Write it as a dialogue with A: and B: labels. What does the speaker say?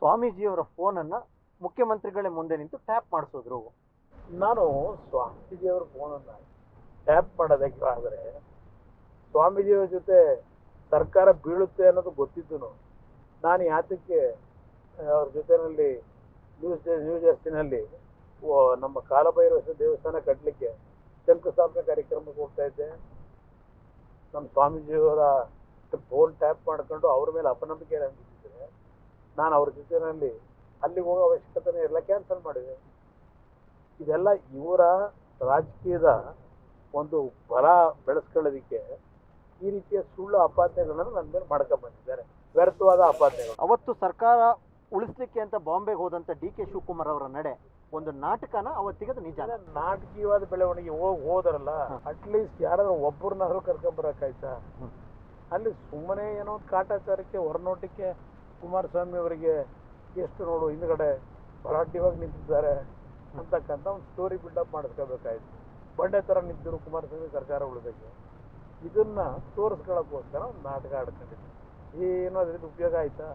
A: ಸ್ವಾಮೀಜಿಯವರ ಫೋನನ್ನು ಮುಖ್ಯಮಂತ್ರಿಗಳೇ ಮುಂದೆ ನಿಂತು ಟ್ಯಾಪ್ ಮಾಡಿಸಿದ್ರು.
B: ನಾನು ಸ್ವಾಮೀಜಿಯವರ ಫೋನನ್ನು ಟ್ಯಾಪ್ ಮಾಡೋದಕ್ಕೆ ಆದರೆ ಸ್ವಾಮೀಜಿಯವರ ಜೊತೆ ಸರ್ಕಾರ ಬೀಳುತ್ತೆ ಅನ್ನೋದು ಗೊತ್ತಿದ್ದು ನಾನು ಯಾತಕ್ಕೆ ಅವ್ರ ಜೊತೆಯಲ್ಲಿ ನ್ಯೂ ಜರ್ಸಿನಲ್ಲಿ ನಮ್ಮ ಕಾಲಭೈರವ ದೇವಸ್ಥಾನ ಕಟ್ಟಲಿಕ್ಕೆ ಶಂಕುಸ್ಥಾಪನೆ ಕಾರ್ಯಕ್ರಮಕ್ಕೆ ಹೋಗ್ತಾ ಇದ್ದೆ. ನಮ್ಮ ಸ್ವಾಮೀಜಿಯವರ ಫೋನ್ ಟ್ಯಾಪ್ ಮಾಡ್ಕೊಂಡು ಅವ್ರ ಮೇಲೆ ಅಪನಂಬಿಕೆ ಅನ್ಬಿಟ್ಟಿದ್ರೆ ನಾನು ಅವ್ರ ಜೊತೆಯಲ್ಲಿ ಅಲ್ಲಿಗೆ ಹೋಗೋ ಅವಶ್ಯಕತೆನೇ ಇರಲ್ಲ, ಕ್ಯಾನ್ಸಲ್ ಮಾಡಿದೆ. ಇದೆಲ್ಲ ಇವರ ರಾಜಕೀಯದ ಒಂದು ಬಲ ಬೆಳೆಸ್ಕೊಳ್ಳೋದಕ್ಕೆ ಈ ರೀತಿಯ ಸುಳ್ಳು ಅಪಾದನೆಗಳನ್ನು ನನ್ನ ಮೇಲೆ ಮಾಡ್ಕೊಂಡ್ಬಂದಿದ್ದಾರೆ, ವ್ಯರ್ಥವಾದ ಅಪಾದನೆಗಳು.
A: ಅವತ್ತು ಸರ್ಕಾರ ಉಳಿಸ್ಲಿಕ್ಕೆ ಅಂತ ಬಾಂಬೆಗೆ ಹೋದಂತ ಡಿ.ಕೆ. ಶಿವಕುಮಾರ್ ಅವರ ನಡೆ ಒಂದು ನಾಟಕನ ಅವತ್ತಿಗೆ ಅದು ನಿಜ.
B: ನಾಟಕೀಯವಾದ ಬೆಳವಣಿಗೆ ಹೋದ್ರಲ್ಲ, ಅಟ್ಲೀಸ್ಟ್ ಯಾರಾದ್ರೂ ಒಬ್ಬರನ್ನಾದ್ರೂ ಕರ್ಕೊಂಬರಕಾಯ್ತಾ? ಅಲ್ಲಿ ಸುಮ್ಮನೆ ಏನೋ ಒಂದು ಕಾಟಾಚಾರಕ್ಕೆ ಹೊರನೋಟಕ್ಕೆ ಕುಮಾರಸ್ವಾಮಿ ಅವರಿಗೆ ಎಷ್ಟು ನೋಡು ಹಿಂದ್ಗಡೆ ಭರಾಟೆವಾಗಿ ನಿಂತಿದ್ದಾರೆ ಅಂತಕ್ಕಂಥ ಒಂದು ಸ್ಟೋರಿ ಬಿಲ್ಡಪ್ ಮಾಡಿಸ್ಕೋಬೇಕಾಯ್ತು. ಬಂಡೆ ಥರ ನಿಂತಿದ್ರು ಕುಮಾರಸ್ವಾಮಿ ಸರ್ಕಾರ ಉಳಿದಕ್ಕೆ. ಇದನ್ನ ತೋರಿಸ್ಕೊಳ್ಳೋಕ್ಕೋಸ್ಕರ ಒಂದು ನಾಟಕ ಆಡ್ಕೊಂಡಿದ್ದೆ. ಏನೋ ಅದರಿಂದ ಉಪಯೋಗ ಆಯ್ತಾ?